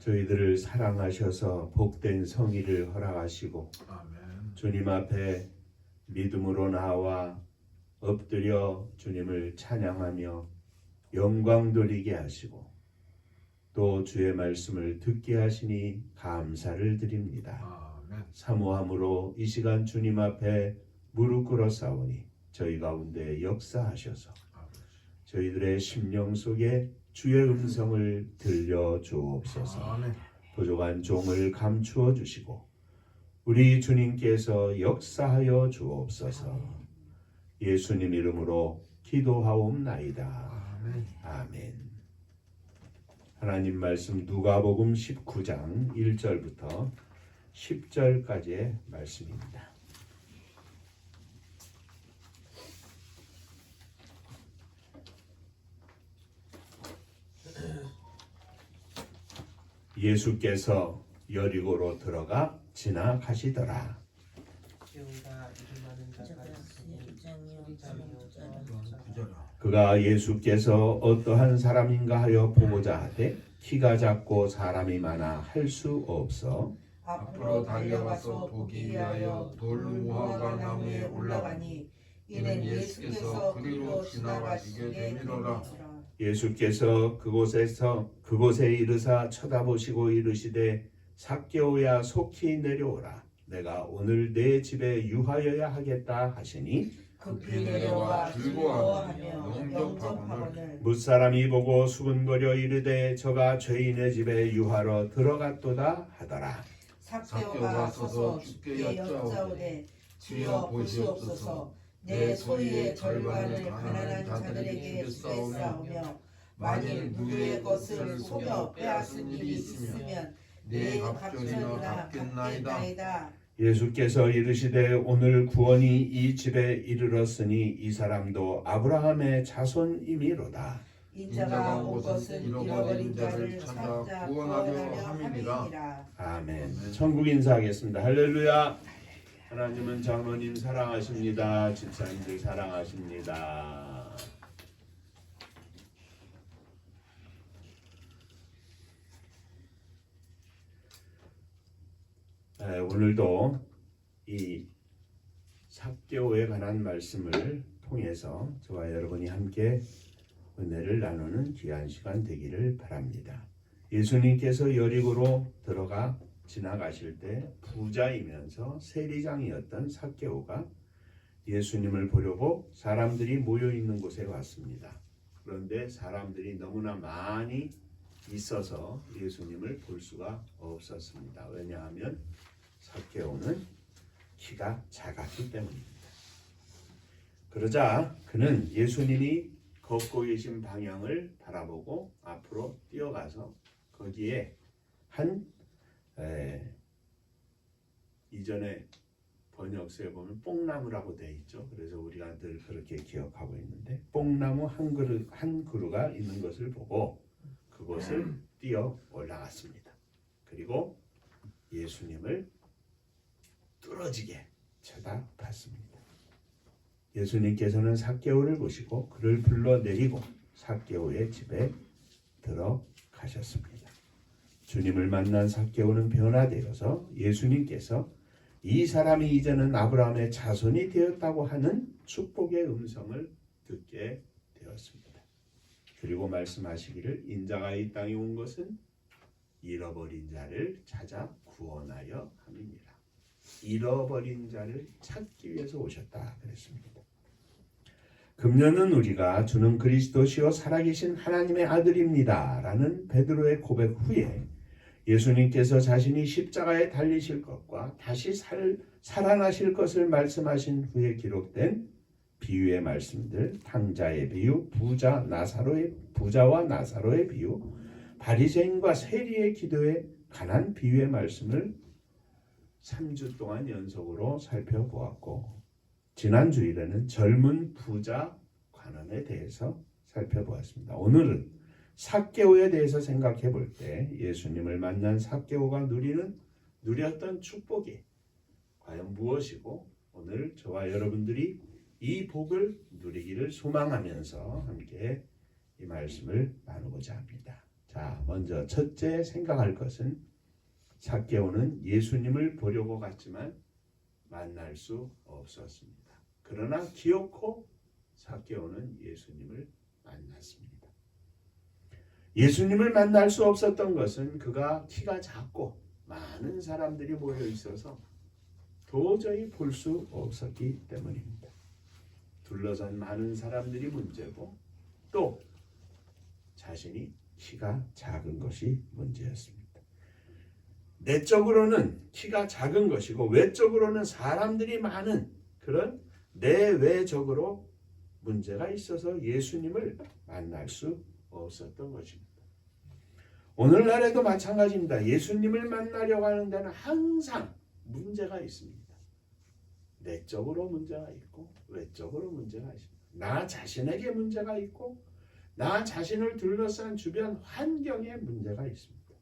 저희들을 사랑하셔서 복된 성의를 허락하시고 아멘. 주님 앞에 믿음으로 나와 엎드려 주님을 찬양하며 영광 돌리게 하시고 또 주의 말씀을 듣게 하시니 감사를 드립니다. 아멘. 사모함으로 이 시간 주님 앞에 무릎 꿇어 싸우니 저희 가운데 역사하셔서 저희들의 심령 속에 주의 음성을 들려 주옵소서. 아멘. 부족한 종을 감추어 주시고 우리 주님께서 역사하여 주옵소서. 예수님 이름으로 기도하옵나이다. 아멘. 아멘. 하나님 말씀 누가복음 19장 1절부터 10절까지의 말씀입니다. 예수께서 여리고로 들어가 지나가시더라. 그가 예수께서 어떠한 사람인가 하여 보고자 하되 키가 작고 사람이 많아 할 수 없어 앞으로 달려가서 보기 위하여 돌 무화과 나무에 올라가니 이는 예수께서 그리로 지나가시게 되밀어라. 예수께서 그곳에 이르사 쳐다보시고 이르시되 삭개오야 속히 내려오라. 내가 오늘 내 집에 유하여야 하겠다 하시니 급히 내려와 즐거워하며 영접하거늘 무사람이 보고 수군거려 이르되 저가 죄인의 집에 유하러 들어갔도다 하더라. 삭개오가 서서 주께 여짜오되 주여 보시옵소서. 내 소유의 절반을 가난한 자들에게 주겠사오며 만일 누구의 것을 속여 빼앗은 일이 있으면 내 갑절이나 갚겠나이다. 예수께서 이르시되 오늘 구원이 이 집에 이르렀으니 이 사람도 아브라함의 자손이미로다. 인자가 온 것은 잃어버린 자를 찾아 구원하려 함이니라. 아멘. 천국 인사하겠습니다. 할렐루야. 하나님은 장로님 사랑하십니다. 집사님들 사랑하십니다. 오늘도 이 삭개오에 관한 말씀을 통해서 저와 여러분이 함께 은혜를 나누는 귀한 시간 되기를 바랍니다. 예수님께서 여리고로 들어가 지나가실 때 부자이면서 세리장이었던 삭개오가 예수님을 보려고 사람들이 모여 있는 곳에 왔습니다. 그런데 사람들이 너무나 많이 있어서 예수님을 볼 수가 없었습니다. 왜냐하면 삭개오는 키가 작았기 때문입니다. 그러자 그는 예수님이 걷고 계신 방향을 바라보고 앞으로 뛰어가서 거기에 이전에 번역서에 보면 뽕나무라고 되어 있죠. 그래서 우리가 늘 그렇게 기억하고 있는데 뽕나무 한 그루가 있는 것을 보고 그곳을 뛰어 올라갔습니다. 그리고 예수님을 뚫어지게 쳐다봤습니다. 예수님께서는 삭개오를 보시고 그를 불러내리고 삭개오의 집에 들어가셨습니다. 주님을 만난 삭개오는 변화되어서 예수님께서 이 사람이 이제는 아브라함의 자손이 되었다고 하는 축복의 음성을 듣게 되었습니다. 그리고 말씀하시기를 인자가 이 땅에 온 것은 잃어버린 자를 찾아 구원하여 함이니라. 잃어버린 자를 찾기 위해서 오셨다 그랬습니다. 금년은 우리가 주는 그리스도시요 살아계신 하나님의 아들입니다 라는 베드로의 고백 후에 예수님께서 자신이 십자가에 달리실 것과 다시 살아나실 것을 말씀하신 후에 기록된 비유의 말씀들, 탕자의 비유, 부자와 나사로의 비유, 바리새인과 세리의 기도에 관한 비유의 말씀을 3주 동안 연속으로 살펴보았고 지난 주일에는 젊은 부자 관원에 대해서 살펴보았습니다. 오늘은 삭개오에 대해서 생각해 볼 때 예수님을 만난 삭개오가 누렸던 축복이 과연 무엇이고 오늘 저와 여러분들이 이 복을 누리기를 소망하면서 함께 이 말씀을 나누고자 합니다. 자, 먼저 첫째 생각할 것은 삭개오는 예수님을 보려고 갔지만 만날 수 없었습니다. 그러나 기어코 삭개오는 예수님을 만났습니다. 예수님을 만날 수 없었던 것은 그가 키가 작고 많은 사람들이 모여 있어서 도저히 볼 수 없었기 때문입니다. 둘러선 많은 사람들이 문제고 또 자신이 키가 작은 것이 문제였습니다. 내적으로는 키가 작은 것이고 외적으로는 사람들이 많은 그런 내외적으로 문제가 있어서 예수님을 만날 수 없었던 것입니다. 오늘날에도 마찬가지입니다. 예수님을 만나려고 하는 데는 항상 문제가 있습니다. 내적으로 문제가 있고 외적으로 문제가 있습니다. 나 자신에게 문제가 있고 나 자신을 둘러싼 주변 환경에 문제가 있습니다.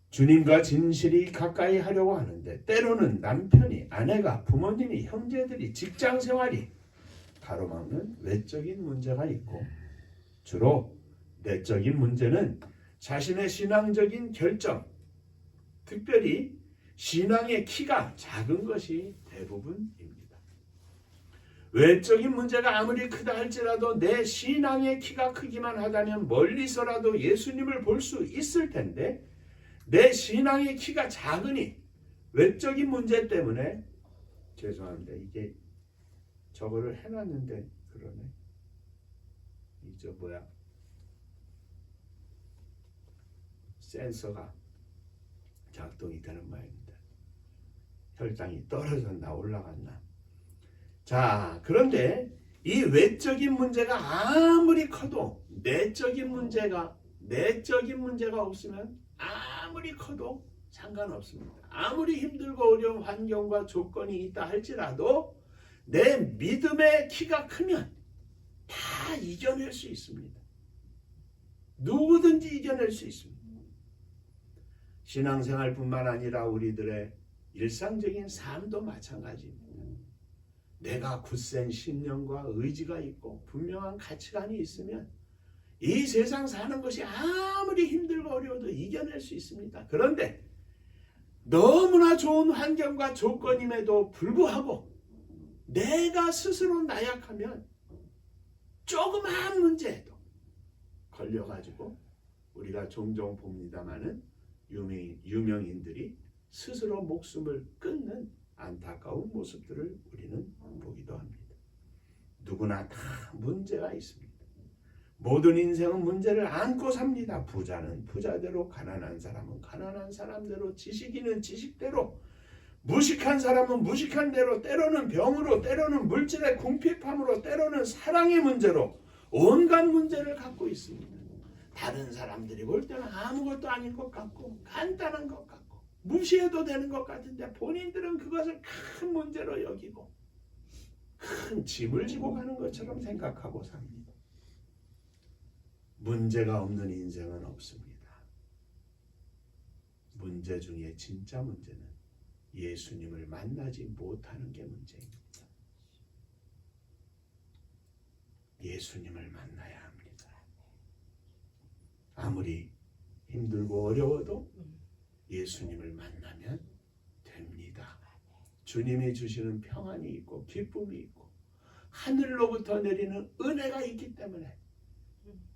주님과 진실이 가까이 하려고 하는데 때로는 남편이, 아내가, 부모님이, 형제들이, 직장생활이 가로막는 외적인 문제가 있고 주로 내적인 문제는 자신의 신앙적인 결정, 특별히 신앙의 키가 작은 것이 대부분입니다. 외적인 문제가 아무리 크다 할지라도 내 신앙의 키가 크기만 하다면 멀리서라도 예수님을 볼 수 있을 텐데 내 신앙의 키가 작으니 외적인 문제 때문에 죄송합니다. 이게 저거를 해놨는데 그러네. 이저 뭐야 센서가 작동이 되는 모양입니다. 혈당이 떨어졌나 올라갔나. 자, 그런데 이 외적인 문제가 아무리 커도 내적인 문제가 없으면 아무리 커도 상관없습니다. 아무리 힘들고 어려운 환경과 조건이 있다 할지라도 내 믿음의 키가 크면 다 이겨낼 수 있습니다. 누구든지 이겨낼 수 있습니다. 신앙생활뿐만 아니라 우리들의 일상적인 삶도 마찬가지입니다. 내가 굳센 신념과 의지가 있고 분명한 가치관이 있으면 이 세상 사는 것이 아무리 힘들고 어려워도 이겨낼 수 있습니다. 그런데 너무나 좋은 환경과 조건임에도 불구하고 내가 스스로 나약하면 조그마한 문제에도 걸려가지고 우리가 종종 봅니다마는 유명인들이 스스로 목숨을 끊는 안타까운 모습들을 우리는 보기도 합니다. 누구나 다 문제가 있습니다. 모든 인생은 문제를 안고 삽니다. 부자는 부자대로, 가난한 사람은 가난한 사람대로, 지식인은 지식대로, 무식한 사람은 무식한 대로, 때로는 병으로, 때로는 물질의 궁핍함으로, 때로는 사랑의 문제로 온갖 문제를 갖고 있습니다. 다른 사람들이 볼 때는 아무것도 아닌 것 같고 간단한 것 같고 무시해도 되는 것 같은데 본인들은 그것을 큰 문제로 여기고 큰 짐을 지고 가는 것처럼 생각하고 삽니다. 문제가 없는 인생은 없습니다. 문제 중에 진짜 문제는 예수님을 만나지 못하는 게 문제입니다. 예수님을 만나야 합니다. 아무리 힘들고 어려워도 예수님을 만나면 됩니다. 주님이 주시는 평안이 있고 기쁨이 있고 하늘로부터 내리는 은혜가 있기 때문에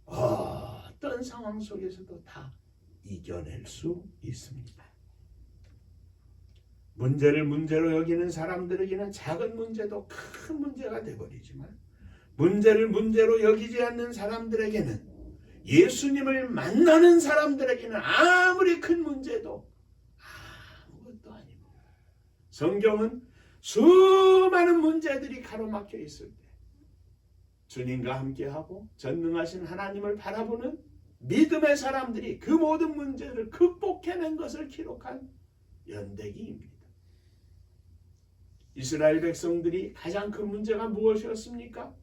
어떤 상황 속에서도 다 이겨낼 수 있습니다. 문제를 문제로 여기는 사람들에게는 작은 문제도 큰 문제가 되어버리지만 문제를 문제로 여기지 않는 사람들에게는 예수님을 만나는 사람들에게는 아무리 큰 문제도 아무것도 아닙니다. 성경은 수많은 문제들이 가로막혀 있을 때 주님과 함께하고 전능하신 하나님을 바라보는 믿음의 사람들이 그 모든 문제를 극복해낸 것을 기록한 연대기입니다. 이스라엘 백성들이 가장 큰 문제가 무엇이었습니까?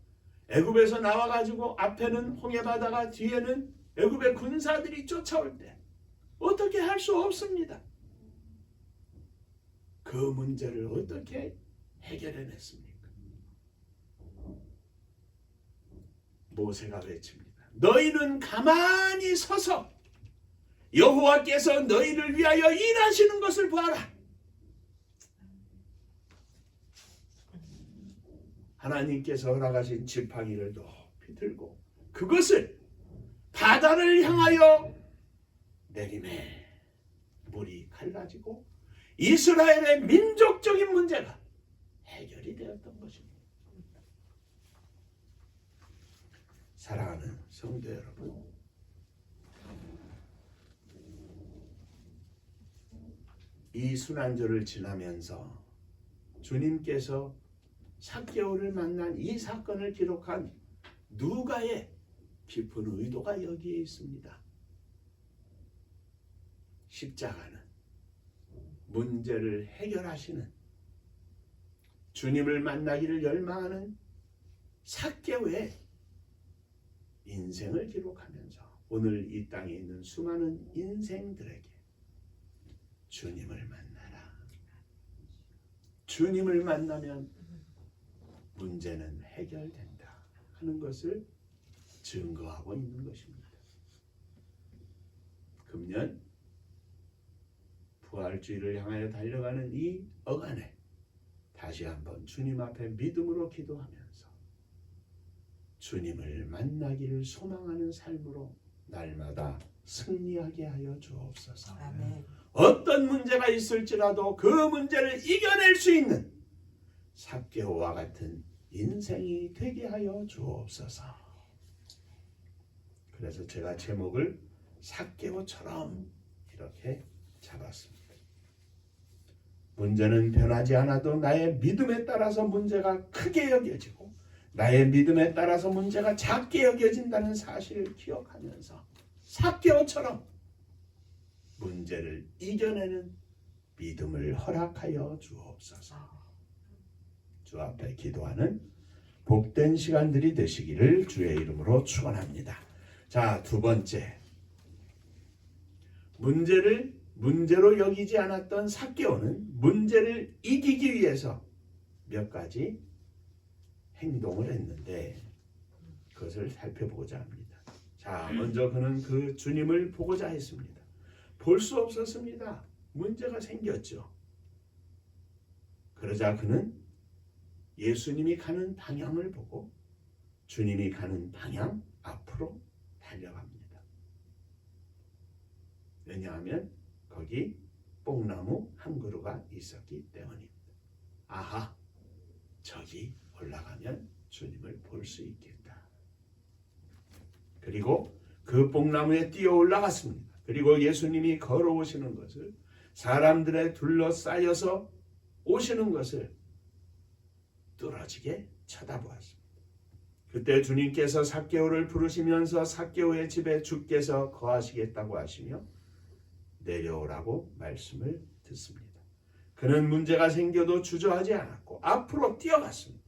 애굽에서 나와가지고 앞에는 홍해바다가 뒤에는 애굽의 군사들이 쫓아올 때 어떻게 할 수 없습니다. 그 문제를 어떻게 해결해냈습니까? 모세가 외칩니다. 너희는 가만히 서서 여호와께서 너희를 위하여 일하시는 것을 보아라. 하나님께서 허락하신 지팡이를 높이 들고 그것을 바다를 향하여 내림에 물이 갈라지고 이스라엘의 민족적인 문제가 해결이 되었던 것입니다. 사랑하는 성도 여러분, 이 순환절을 지나면서 주님께서 삭개오를 만난 이 사건을 기록한 누가의 깊은 의도가 여기에 있습니다. 십자가는 문제를 해결하시는, 주님을 만나기를 열망하는 삭개오의 인생을 기록하면서 오늘 이 땅에 있는 수많은 인생들에게 주님을 만나라. 주님을 만나면 문제는 해결된다 하는 것을 증거하고 있는 것입니다. 금년 부활주의를 향하여 달려가는 이 어간에 다시 한번 주님 앞에 믿음으로 기도하면서 주님을 만나기를 소망하는 삶으로 날마다 승리하게 하여 주옵소서. 아멘. 어떤 문제가 있을지라도 그 문제를 이겨낼 수 있는 삭개오와 같은 인생이 되게 하여 주옵소서. 그래서 제가 제목을 삭개오처럼 이렇게 잡았습니다. 문제는 변하지 않아도 나의 믿음에 따라서 문제가 크게 여겨지고 나의 믿음에 따라서 문제가 작게 여겨진다는 사실을 기억하면서 삭개오처럼 문제를 이겨내는 믿음을 허락하여 주옵소서. 주 앞에 기도하는 복된 시간들이 되시기를 주의 이름으로 축원합니다. 자, 두 번째, 문제로 여기지 않았던 삭개오는 문제를 이기기 위해서 몇 가지 행동을 했는데 그것을 살펴보고자 합니다. 자, 먼저 그는 그 주님을 보고자 했습니다. 볼 수 없었습니다. 문제가 생겼죠. 그러자 그는 예수님이 가는 방향을 보고 주님이 가는 방향 앞으로 달려갑니다. 왜냐하면 거기 뽕나무 한 그루가 있었기 때문입니다. 아하, 저기 올라가면 주님을 볼 수 있겠다. 그리고 그 뽕나무에 뛰어 올라갔습니다. 그리고 예수님이 걸어오시는 것을, 사람들에 둘러싸여서 오시는 것을 뚫어지게 쳐다보았습니다. 그때 주님께서 삭개오를 부르시면서 삭개오의 집에 주께서 거하시겠다고 하시며 내려오라고 말씀을 듣습니다. 그는 문제가 생겨도 주저하지 않았고 앞으로 뛰어갔습니다.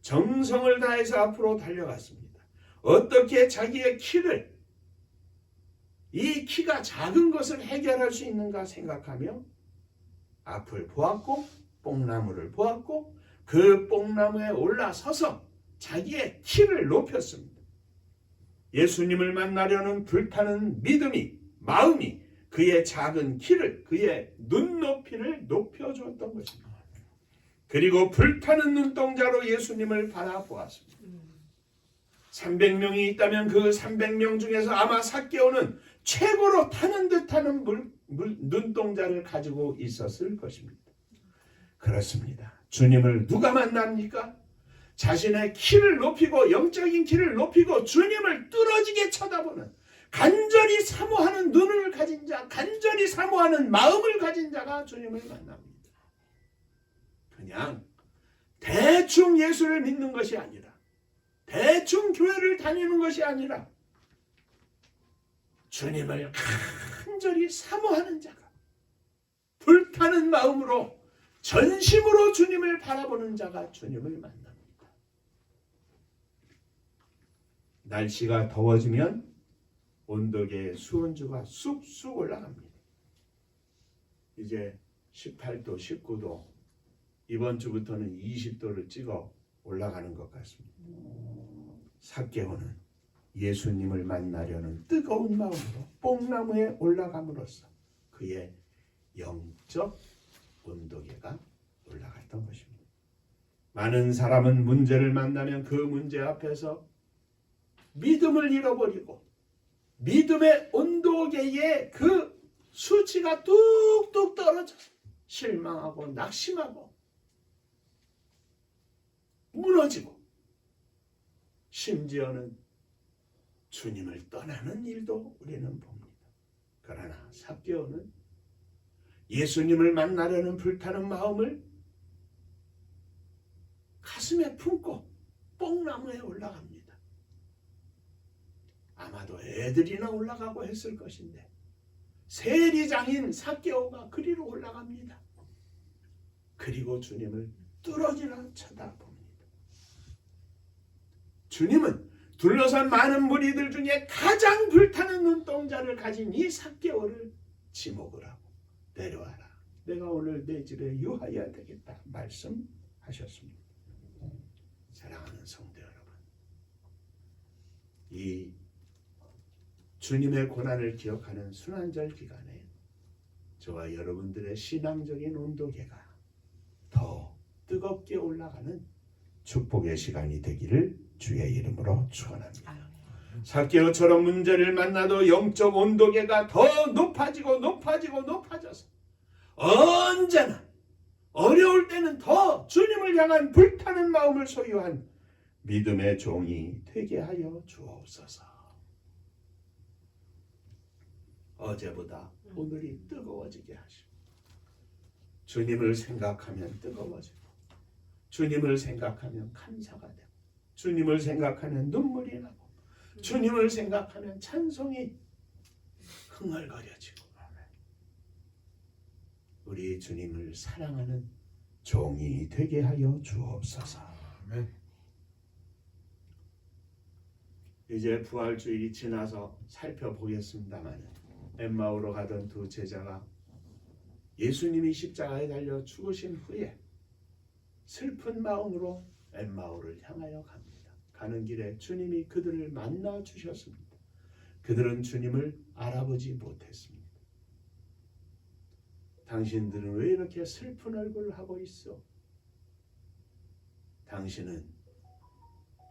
정성을 다해서 앞으로 달려갔습니다. 어떻게 자기의 키를, 이 키가 작은 것을 해결할 수 있는가 생각하며 앞을 보았고 뽕나무를 보았고 그 뽕나무에 올라서서 자기의 키를 높였습니다. 예수님을 만나려는 불타는 믿음이, 마음이 그의 작은 키를, 그의 눈높이를 높여주었던 것입니다. 그리고 불타는 눈동자로 예수님을 바라보았습니다. 300명이 있다면 그 300명 중에서 아마 삭개오는 최고로 타는 듯하는 눈동자를 가지고 있었을 것입니다. 그렇습니다. 주님을 누가 만납니까? 자신의 키를 높이고 영적인 키를 높이고 주님을 뚫어지게 쳐다보는, 간절히 사모하는 눈을 가진 자, 간절히 사모하는 마음을 가진 자가 주님을 만납니다. 그냥 대충 예수를 믿는 것이 아니라, 대충 교회를 다니는 것이 아니라 주님을 간절히 사모하는 자가, 불타는 마음으로 전심으로 주님을 바라보는 자가 주님을 만납니다. 날씨가 더워지면 온도계의 수온주가 쑥쑥 올라갑니다. 이제 18도, 19도, 이번 주부터는 20도를 찍어 올라가는 것 같습니다. 삭개오는 예수님을 만나려는 뜨거운 마음으로 뽕나무에 올라감으로써 그의 영적 온도계가 올라갔던 것입니다. 많은 사람은 문제를 만나면 그 문제 앞에서 믿음을 잃어버리고 믿음의 온도계의 그 수치가 뚝뚝 떨어져 실망하고 낙심하고 무너지고 심지어는 주님을 떠나는 일도 우리는 봅니다. 그러나 삭개오는 예수님을 만나려는 불타는 마음을 가슴에 품고 뽕나무에 올라갑니다. 아마도 애들이나 올라가고 했을 것인데 세리장인 삭개오가 그리로 올라갑니다. 그리고 주님을 뚫어지나 쳐다봅니다. 주님은 둘러싼 많은 무리들 중에 가장 불타는 눈동자를 가진 이 삭개오를 지목을 하고 내려와라. 내가 오늘 내 집에 유하여야 되겠다 말씀하셨습니다. 사랑하는 성도 여러분, 이 주님의 고난을 기억하는 순환절 기간에 저와 여러분들의 신앙적인 온도계가 더 뜨겁게 올라가는 축복의 시간이 되기를 주의 이름으로 축원합니다. 삭개오처럼 문제를 만나도 영적 온도계가 더 높아져서 언제나 어려울 때는 더 주님을 향한 불타는 마음을 소유한 믿음의 종이 되게 하여 주옵소서. 어제보다 오늘이 뜨거워지게 하시고 주님을 생각하면 뜨거워지고 주님을 생각하면 감사가 되고 주님을 생각하면 눈물이 나고 주님을 생각하면 찬송이 흥얼거려지고 우리 주님을 사랑하는 종이 되게 하여 주옵소서. 아멘. 이제 부활주일이 지나서 살펴보겠습니다만 엠마오로 가던 두 제자가 예수님이 십자가에 달려 죽으신 후에 슬픈 마음으로 엠마오를 향하여 갑니다. 가는 길에 주님이 그들을 만나 주셨습니다. 그들은 주님을 알아보지 못했습니다. 당신들은 왜 이렇게 슬픈 얼굴을 하고 있어? 당신은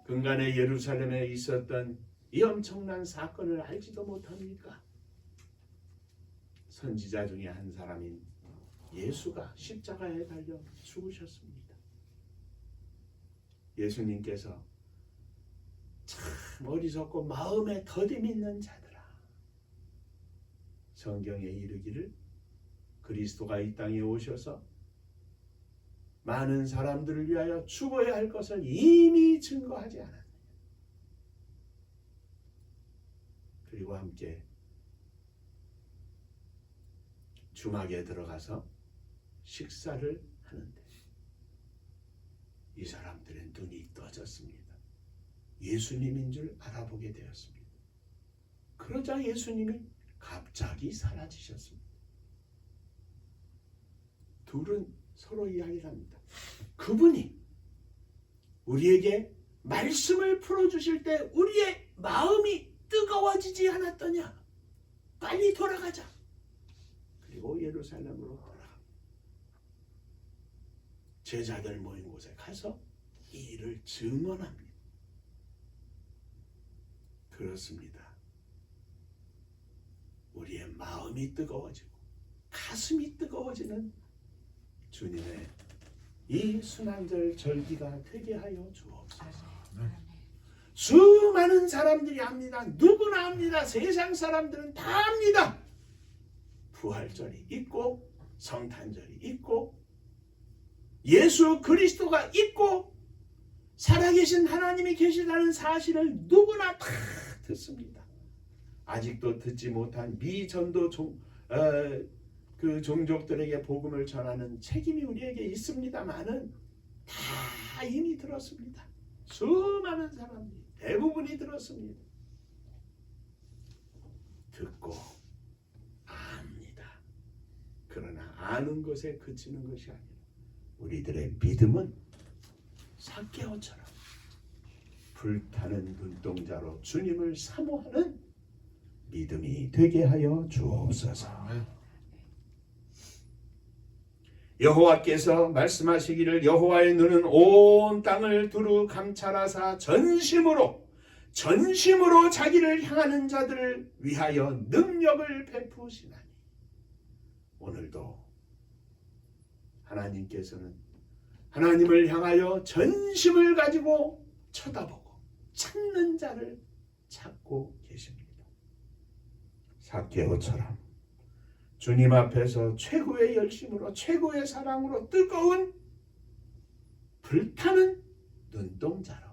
근간에 예루살렘에 있었던 이 엄청난 사건을 알지도 못합니까? 선지자 중에 한 사람인 예수가 십자가에 달려 죽으셨습니다. 예수님께서 참 어리석고 마음에 더딤 있는 자들아, 성경에 이르기를 그리스도가 이 땅에 오셔서 많은 사람들을 위하여 죽어야 할 것을 이미 증거하지 않았느냐. 그리고 함께 주막에 들어가서 식사를 하는데 이 사람들의 눈이 떠졌습니다. 예수님인 줄 알아보게 되었습니다. 그러자 예수님이 갑자기 사라지셨습니다. 둘은 서로 이야기를 합니다. 그분이 우리에게 말씀을 풀어주실 때 우리의 마음이 뜨거워지지 않았더냐? 빨리 돌아가자. 그리고 예루살렘으로 돌아갑니다. 제자들 모인 곳에 가서 이 일을 증언합니다. 그렇습니다. 우리의 마음이 뜨거워지고 가슴이 뜨거워지는 주님의 이 순환절 절기가 되게 하여 주옵소서. 수많은 사람들이 압니다. 누구나 압니다. 세상 사람들은 다 압니다. 부활절이 있고 성탄절이 있고 예수 그리스도가 있고 살아계신 하나님이 계시다는 사실을 누구나 다 듣습니다. 아직도 듣지 못한 미전도 그 종족들에게 복음을 전하는 책임이 우리에게 있습니다만은 다 이미 들었습니다. 수많은 사람들이 대부분이 들었습니다. 듣고 압니다. 그러나 아는 것에 그치는 것이 아니라 우리들의 믿음은 삭개오처럼 불타는 눈동자로 주님을 사모하는 믿음이 되게 하여 주옵소서. 여호와께서 말씀하시기를 여호와의 눈은 온 땅을 두루 감찰하사 전심으로 자기를 향하는 자들을 위하여 능력을 베푸시나니. 오늘도 하나님께서는 하나님을 향하여 전심을 가지고 쳐다보고 찾는 자를 찾고 계십니다. 삭개오처럼 주님 앞에서 최고의 열심으로 최고의 사랑으로 뜨거운 불타는 눈동자로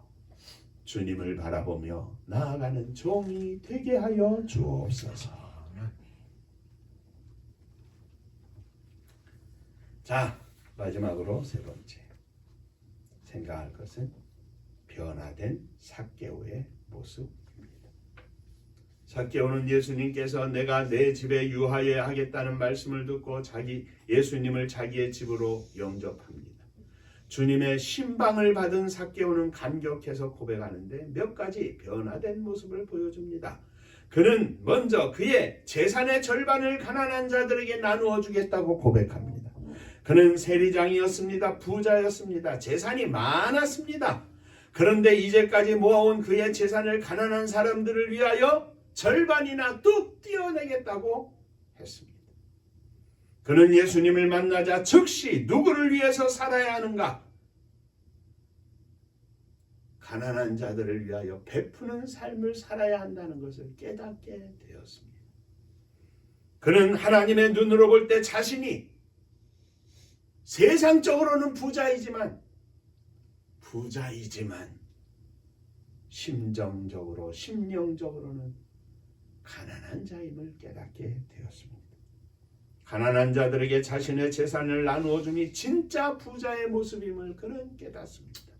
주님을 바라보며 나아가는 종이 되게 하여 주옵소서. 자, 마지막으로 세 번째 생각할 것은 변화된 삭개오의 모습입니다. 삭개오는 예수님께서 내가 내 집에 유하여야 하겠다는 말씀을 듣고 예수님을 자기의 집으로 영접합니다. 주님의 신방을 받은 삭개오는 감격해서 고백하는데 몇 가지 변화된 모습을 보여줍니다. 그는 먼저 그의 재산의 절반을 가난한 자들에게 나누어 주겠다고 고백합니다. 그는 세리장이었습니다. 부자였습니다. 재산이 많았습니다. 그런데 이제까지 모아온 그의 재산을 가난한 사람들을 위하여 절반이나 뚝 떼어내겠다고 했습니다. 그는 예수님을 만나자 즉시 누구를 위해서 살아야 하는가? 가난한 자들을 위하여 베푸는 삶을 살아야 한다는 것을 깨닫게 되었습니다. 그는 하나님의 눈으로 볼 때 자신이 세상적으로는 부자이지만 심령적으로는 가난한 자임을 깨닫게 되었습니다. 가난한 자들에게 자신의 재산을 나누어 줌이 진짜 부자의 모습임을 그는 깨닫습니다.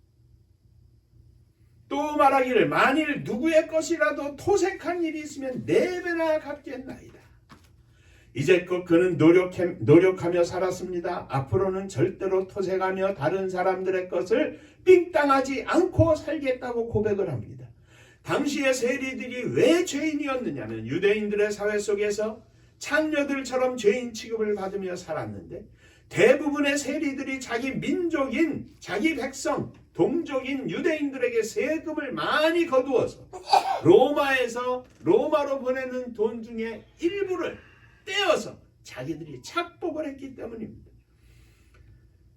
또 말하기를 만일 누구의 것이라도 토색한 일이 있으면 4배나 갚겠나이다. 이제껏 그는 노력하며 살았습니다. 앞으로는 절대로 토색하며 다른 사람들의 것을 삥땅하지 않고 살겠다고 고백을 합니다. 당시의 세리들이 왜 죄인이었느냐면 유대인들의 사회 속에서 창녀들처럼 죄인 취급을 받으며 살았는데 대부분의 세리들이 자기 민족인 자기 백성 동족인 유대인들에게 세금을 많이 거두어서 로마로 보내는 돈 중에 일부를 떼어서 자기들이 착복을 했기 때문입니다.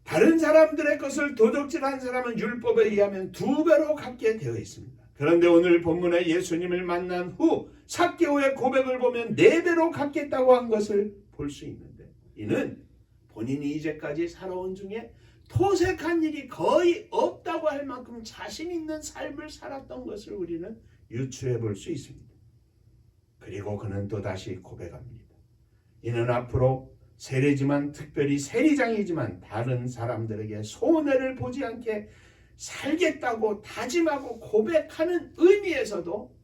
다른 사람들의 것을 도둑질한 사람은 율법에 의하면 2배로 갚게 되어 있습니다. 그런데 오늘 본문에 예수님을 만난 후 삭개오의 고백을 보면 4배로 갚겠다고 한 것을 볼 수 있는데 이는 본인이 이제까지 살아온 중에 토색한 일이 거의 없다고 할 만큼 자신 있는 삶을 살았던 것을 우리는 유추해 볼 수 있습니다. 그리고 그는 또다시 고백합니다. 이는 앞으로 세리지만 특별히 세리장이지만 다른 사람들에게 손해를 보지 않게 살겠다고 다짐하고 고백하는 의미에서도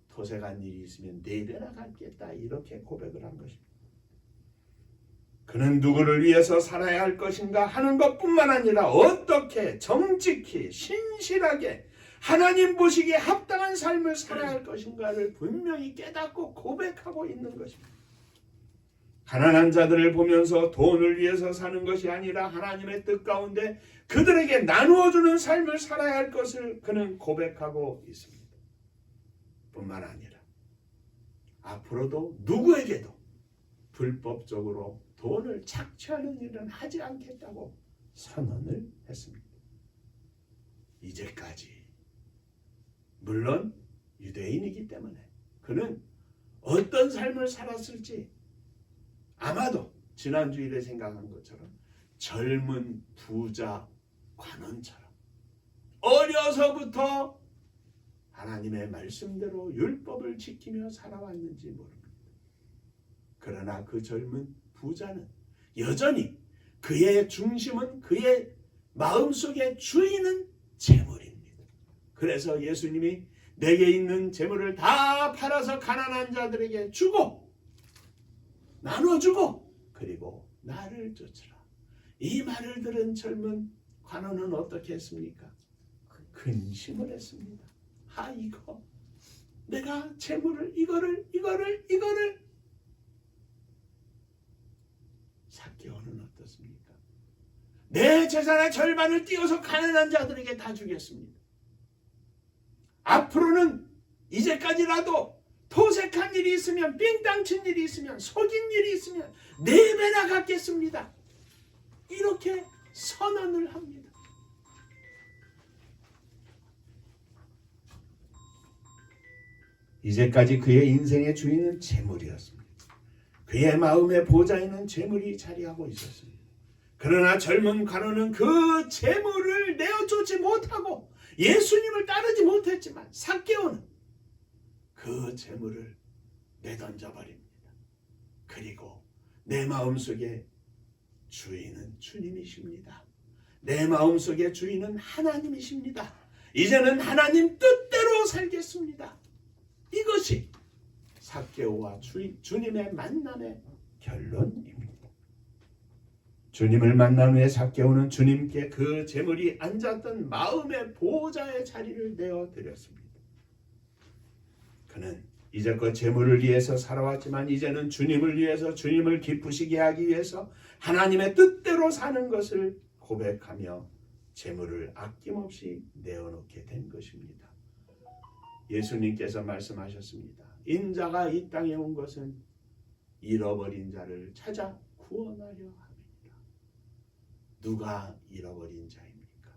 토색한 일이 있으면 4배나 갚겠다 이렇게 고백을 한 것입니다. 그는 누구를 위해서 살아야 할 것인가 하는 것뿐만 아니라 어떻게 정직히 신실하게 하나님 보시기에 합당한 삶을 살아야 할 것인가를 분명히 깨닫고 고백하고 있는 것입니다. 가난한 자들을 보면서 돈을 위해서 사는 것이 아니라 하나님의 뜻 가운데 그들에게 나누어주는 삶을 살아야 할 것을 그는 고백하고 있습니다. 뿐만 아니라 앞으로도 누구에게도 불법적으로 돈을 착취하는 일은 하지 않겠다고 선언을 했습니다. 이제까지 물론 유대인이기 때문에 그는 어떤 삶을 살았을지 아마도 지난주일에 생각한 것처럼 젊은 부자 관원처럼 어려서부터 하나님의 말씀대로 율법을 지키며 살아왔는지 모릅니다. 그러나 그 젊은 부자는 여전히 그의 중심은 그의 마음속의 주인은 재물입니다. 그래서 예수님이 내게 있는 재물을 다 팔아서 가난한 자들에게 주고 나눠주고 그리고 나를 쫓으라. 이 말을 들은 젊은 관원은 어떻게 했습니까? 근심을 했습니다. 이거 내가 재물을 이거를 삭개오는 어떻습니까? 내 재산의 절반을 띄어서 가난한 자들에게 다 주겠습니다. 앞으로는 이제까지라도 토색한 일이 있으면, 삥땅 친 일이 있으면, 속인 일이 있으면 4배나 갚겠습니다. 이렇게 선언을 합니다. 이제까지 그의 인생의 주인은 재물이었습니다. 그의 마음의 보좌에는 재물이 자리하고 있었습니다. 그러나 젊은 관원은 그 재물을 내어쫓지 못하고 예수님을 따르지 못했지만 삭개오는 그 재물을 내던져 버립니다. 그리고 내 마음속에 주인은 주님이십니다. 내 마음속에 주인은 하나님이십니다. 이제는 하나님 뜻대로 살겠습니다. 이것이 삭개오와 주님의 만남의 결론입니다. 주님을 만난 후에 삭개오는 주님께 그 재물이 앉았던 마음의 보호자의 자리를 내어드렸습니다. 그는 이제껏 재물을 위해서 살아왔지만 이제는 주님을 위해서, 주님을 기쁘시게 하기 위해서 하나님의 뜻대로 사는 것을 고백하며 재물을 아낌없이 내어놓게 된 것입니다. 예수님께서 말씀하셨습니다. 인자가 이 땅에 온 것은 잃어버린 자를 찾아 구원하려 함이니라. 누가 잃어버린 자입니까?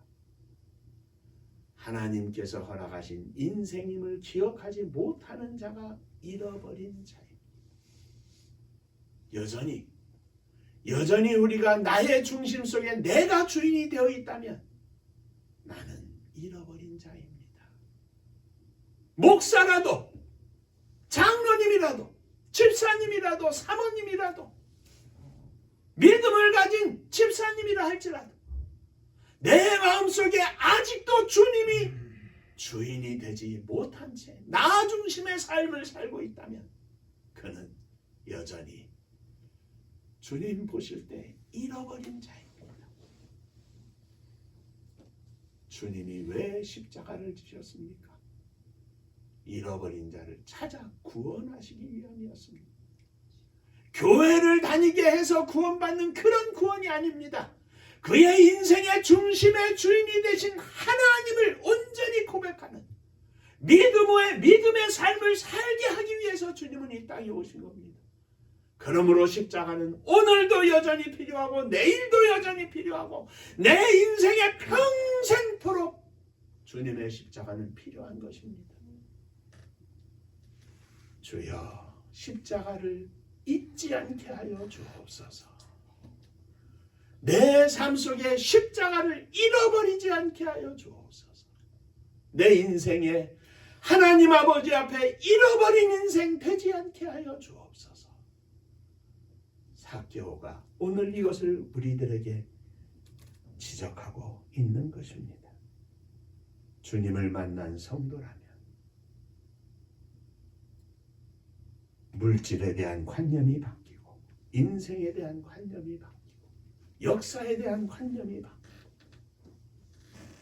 하나님께서 허락하신 인생임을 기억하지 못하는 자가 잃어버린 자입니다. 여전히 우리가 나의 중심 속에 내가 주인이 되어 있다면 나는 잃어버린 자입니다. 목사라도, 장로님이라도, 집사님이라도, 사모님이라도, 믿음을 가진 집사님이라 할지라도 내 마음속에 아직도 주님이 주인이 되지 못한 채 나 중심의 삶을 살고 있다면 그는 여전히 주님 보실 때 잃어버린 자입니다. 주님이 왜 십자가를 지셨습니까? 잃어버린 자를 찾아 구원하시기 위함이었습니다. 교회를 다니게 해서 구원받는 그런 구원이 아닙니다. 그의 인생의 중심의 주인이 되신 하나님을 온전히 고백하는 믿음의 삶을 살게 하기 위해서 주님은 이 땅에 오신 겁니다. 그러므로 십자가는 오늘도 여전히 필요하고 내일도 여전히 필요하고 내 인생의 평생토록 주님의 십자가는 필요한 것입니다. 주여, 십자가를 잊지 않게 하여 주옵소서. 내 삶 속에 십자가를 잃어버리지 않게 하여 주옵소서. 내 인생에 하나님 아버지 앞에 잃어버린 인생 되지 않게 하여 주옵소서. 삭개오가 오늘 이것을 우리들에게 지적하고 있는 것입니다. 주님을 만난 성도라면 물질에 대한 관념이 바뀌고 인생에 대한 관념이 바뀌고 역사에 대한 관념이 바뀌고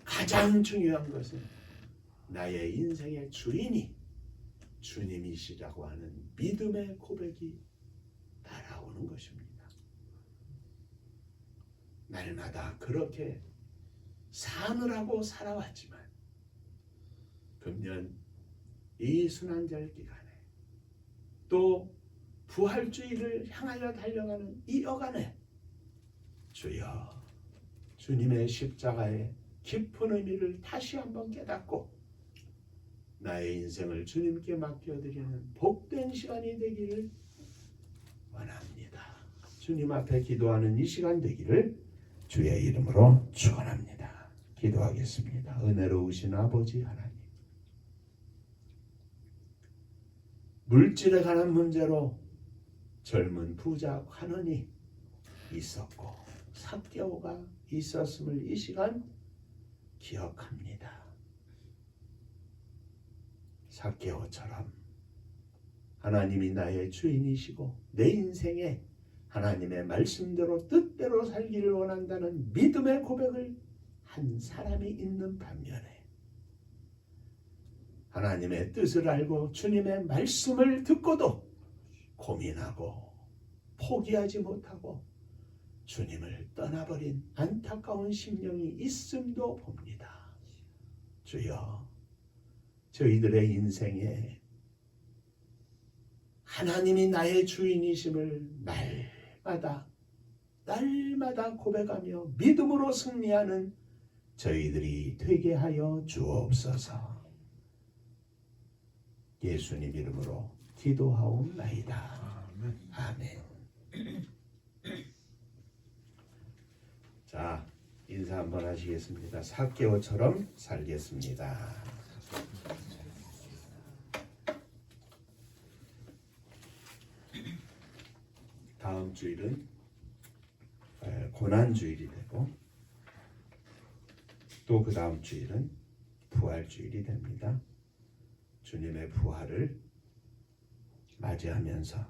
가장 중요한 것은 나의 인생의 주인이 주님이시라고 하는 믿음의 고백이 따라오는 것입니다. 날마다 그렇게 사느라고 살아왔지만 금년 이 순환절 기간에 또 부활주의를 향하여 달려가는 이 여간에 주여, 주님의 십자가의 깊은 의미를 다시 한번 깨닫고 나의 인생을 주님께 맡겨드리는 복된 시간이 되기를 원합니다. 주님 앞에 기도하는 이 시간 되기를 주의 이름으로 축원합니다. 기도하겠습니다. 은혜로우신 아버지 하나님, 물질에 관한 문제로 젊은 부자 관원이 있었고 삭개오가 있었음을 이 시간 기억합니다. 삭개오처럼 하나님이 나의 주인이시고 내 인생에 하나님의 말씀대로 뜻대로 살기를 원한다는 믿음의 고백을 한 사람이 있는 반면에 하나님의 뜻을 알고 주님의 말씀을 듣고도 고민하고 포기하지 못하고 주님을 떠나버린 안타까운 심령이 있음도 봅니다. 주여, 저희들의 인생에 하나님이 나의 주인이심을 날마다 고백하며 믿음으로 승리하는 저희들이 되게 하여 주옵소서. 예수님 이름으로 기도하옵나이다. 아멘. 자, 인사 한번 하시겠습니다. 삭개오처럼 살겠습니다. 다음 주일은 고난주일이 되고 또 그 다음 주일은 부활주일이 됩니다. 주님의 부활을 맞이하면서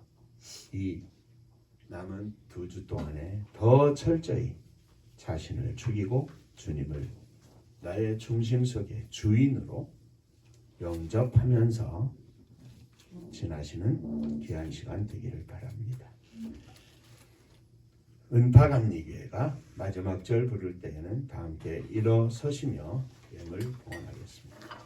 이 남은 2주 동안에 더 철저히 자신을 죽이고 주님을 나의 중심 속에 주인으로 영접하면서 지나시는 귀한 시간 되기를 바랍니다. 은파감리교회가 마지막 절 부를 때에는 다 함께 일어서시며 예물 봉헌하겠습니다.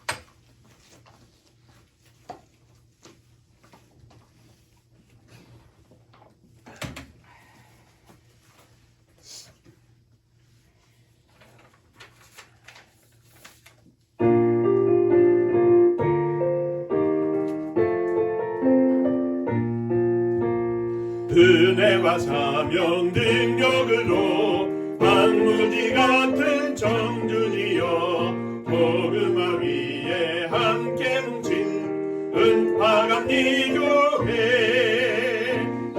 은혜와 사명 능력으로 황무지 같은 정주지여 복음화 위에 함께 뭉친 은파감리교회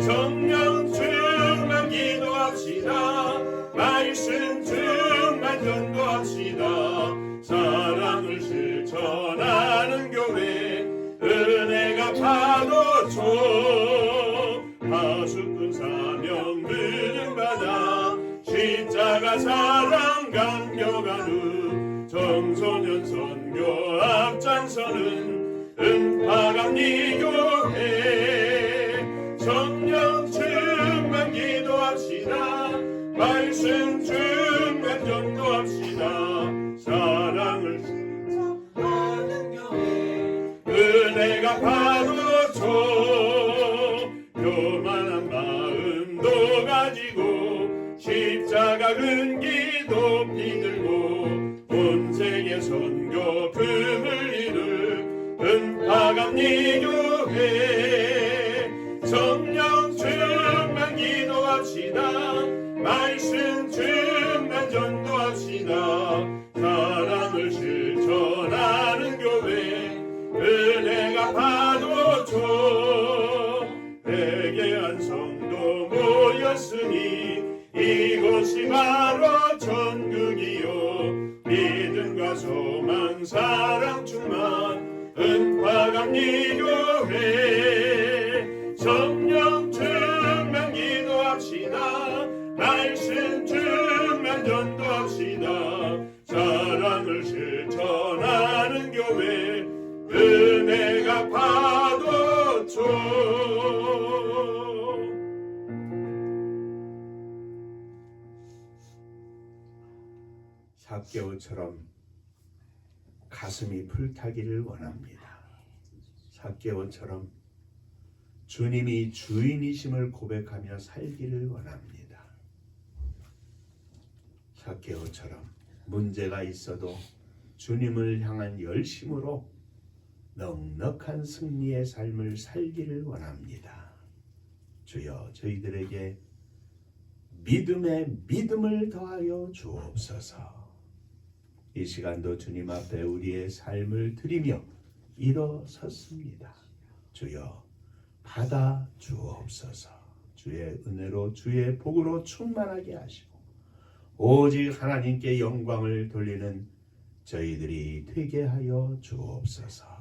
성령 충만 기도합시다. 말씀 충만 전도합시다. 사랑을 실천하는 교회 은혜가 파도쳐 하수꾼 사명 믿음받아 십자가 사랑 강력한 청소년 선교 앞장서는 은파감리교회 성령 충만 기도합시다. 말씀 충만 전도합시다. 사랑을 실천하는 교회 은혜가 파도쳐 교만한 마음도 가지고 십자가 근기 높이 들고 온 세계 선교 금을 이룰 은파감리교회 성령 충만 기도합시다. 말씀 충만 전도합시다. 사랑을 실천하는 교회 은혜가 파도쳐 회개한 성도 모였으니 이곳이 바로 천국이요 믿음과 소망 사랑 충만 은파감리교회 성령 충만 기도합시다. 말씀 충만 전도합시다. 사랑을 실천하는 교회 은혜가 파도쳐 삭개오처럼 가슴이 불타기를 원합니다. 삭개오처럼 주님이 주인이심을 고백하며 살기를 원합니다. 삭개오처럼 문제가 있어도 주님을 향한 열심으로 넉넉한 승리의 삶을 살기를 원합니다. 주여, 저희들에게 믿음에 믿음을 더하여 주옵소서. 이 시간도 주님 앞에 우리의 삶을 드리며 일어섰습니다. 주여, 받아 주옵소서. 주의 은혜로 주의 복으로 충만하게 하시고 오직 하나님께 영광을 돌리는 저희들이 되게 하여 주옵소서.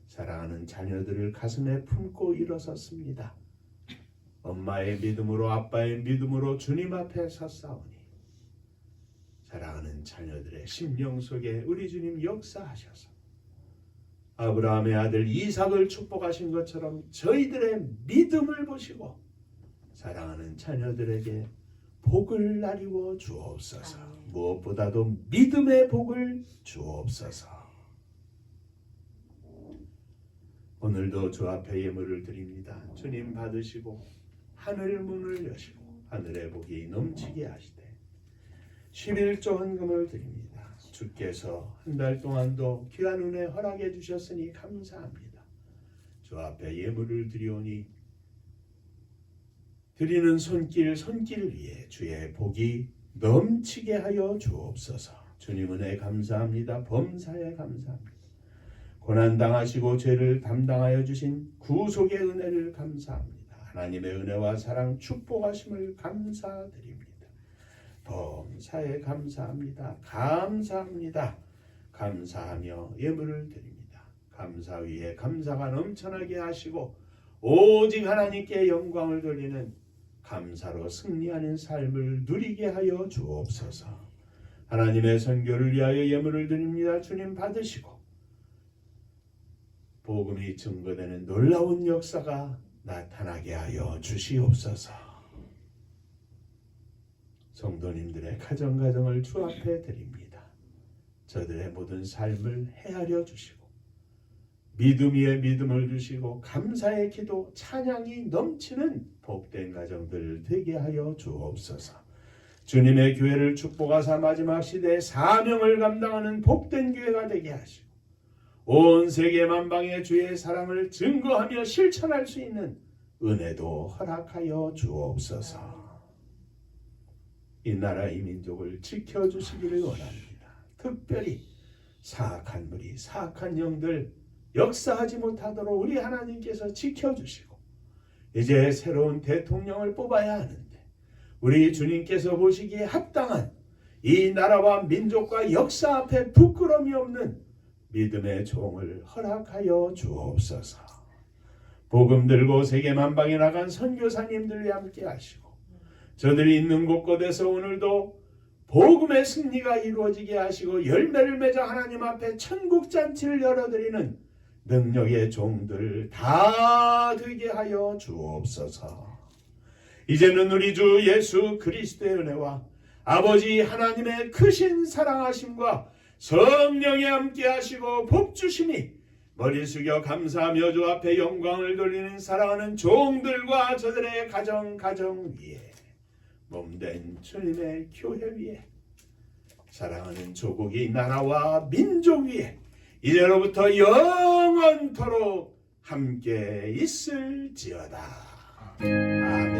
사랑하는 자녀들을 가슴에 품고 일어섰습니다. 엄마의 믿음으로 아빠의 믿음으로 주님 앞에 섰사오니 사랑하는 자녀들의 심령 속에 우리 주님 역사하셔서 아브라함의 아들 이삭을 축복하신 것처럼 저희들의 믿음을 보시고 사랑하는 자녀들에게 복을 나리워 주옵소서. 무엇보다도 믿음의 복을 주옵소서. 오늘도 주 앞에 예물을 드립니다. 주님 받으시고 하늘 문을 여시고 하늘의 복이 넘치게 하시되 11조 헌금을 드립니다. 주께서 한 달 동안도 귀한 은혜 허락해 주셨으니 감사합니다. 주 앞에 예물을 드리오니 드리는 손길 위에 주의 복이 넘치게 하여 주옵소서. 주님 은혜 감사합니다. 범사에 감사합니다. 고난당하시고 죄를 담당하여 주신 구속의 은혜를 감사합니다. 하나님의 은혜와 사랑 축복하심을 감사드립니다. 범사에 감사합니다. 감사합니다. 감사하며 예물을 드립니다. 감사 위에 감사가 넘쳐나게 하시고 오직 하나님께 영광을 돌리는 감사로 승리하는 삶을 누리게 하여 주옵소서. 하나님의 선교를 위하여 예물을 드립니다. 주님 받으시고 복음이 증거되는 놀라운 역사가 나타나게 하여 주시옵소서. 성도님들의 가정을 주 앞에 드립니다. 저들의 모든 삶을 헤아려 주시고 믿음 위에 믿음을 주시고 감사의 기도 찬양이 넘치는 복된 가정들 되게 하여 주옵소서. 주님의 교회를 축복하사 마지막 시대의 사명을 감당하는 복된 교회가 되게 하시고 온 세계 만방의 주의 사랑을 증거하며 실천할 수 있는 은혜도 허락하여 주옵소서. 이 나라 이 민족을 지켜주시기를 원합니다. 특별히 사악한 무리 사악한 영들 역사하지 못하도록 우리 하나님께서 지켜주시고 이제 새로운 대통령을 뽑아야 하는데 우리 주님께서 보시기에 합당한 이 나라와 민족과 역사 앞에 부끄러움이 없는 믿음의 종을 허락하여 주옵소서. 복음 들고 세계 만방에 나간 선교사님들과 함께 하시고 저들이 있는 곳곳에서 오늘도 복음의 승리가 이루어지게 하시고 열매를 맺어 하나님 앞에 천국잔치를 열어드리는 능력의 종들 다 되게 하여 주옵소서. 이제는 우리 주 예수 그리스도의 은혜와 아버지 하나님의 크신 사랑하심과 성령이 함께 하시고 복주심이 머리 숙여 감사하며 주 앞에 영광을 돌리는 사랑하는 종들과 저들의 가정 위에 몸된 주님의 교회 위에 사랑하는 조국이 나라와 민족 위에 이제로부터 영원토록 함께 있을지어다. 아멘.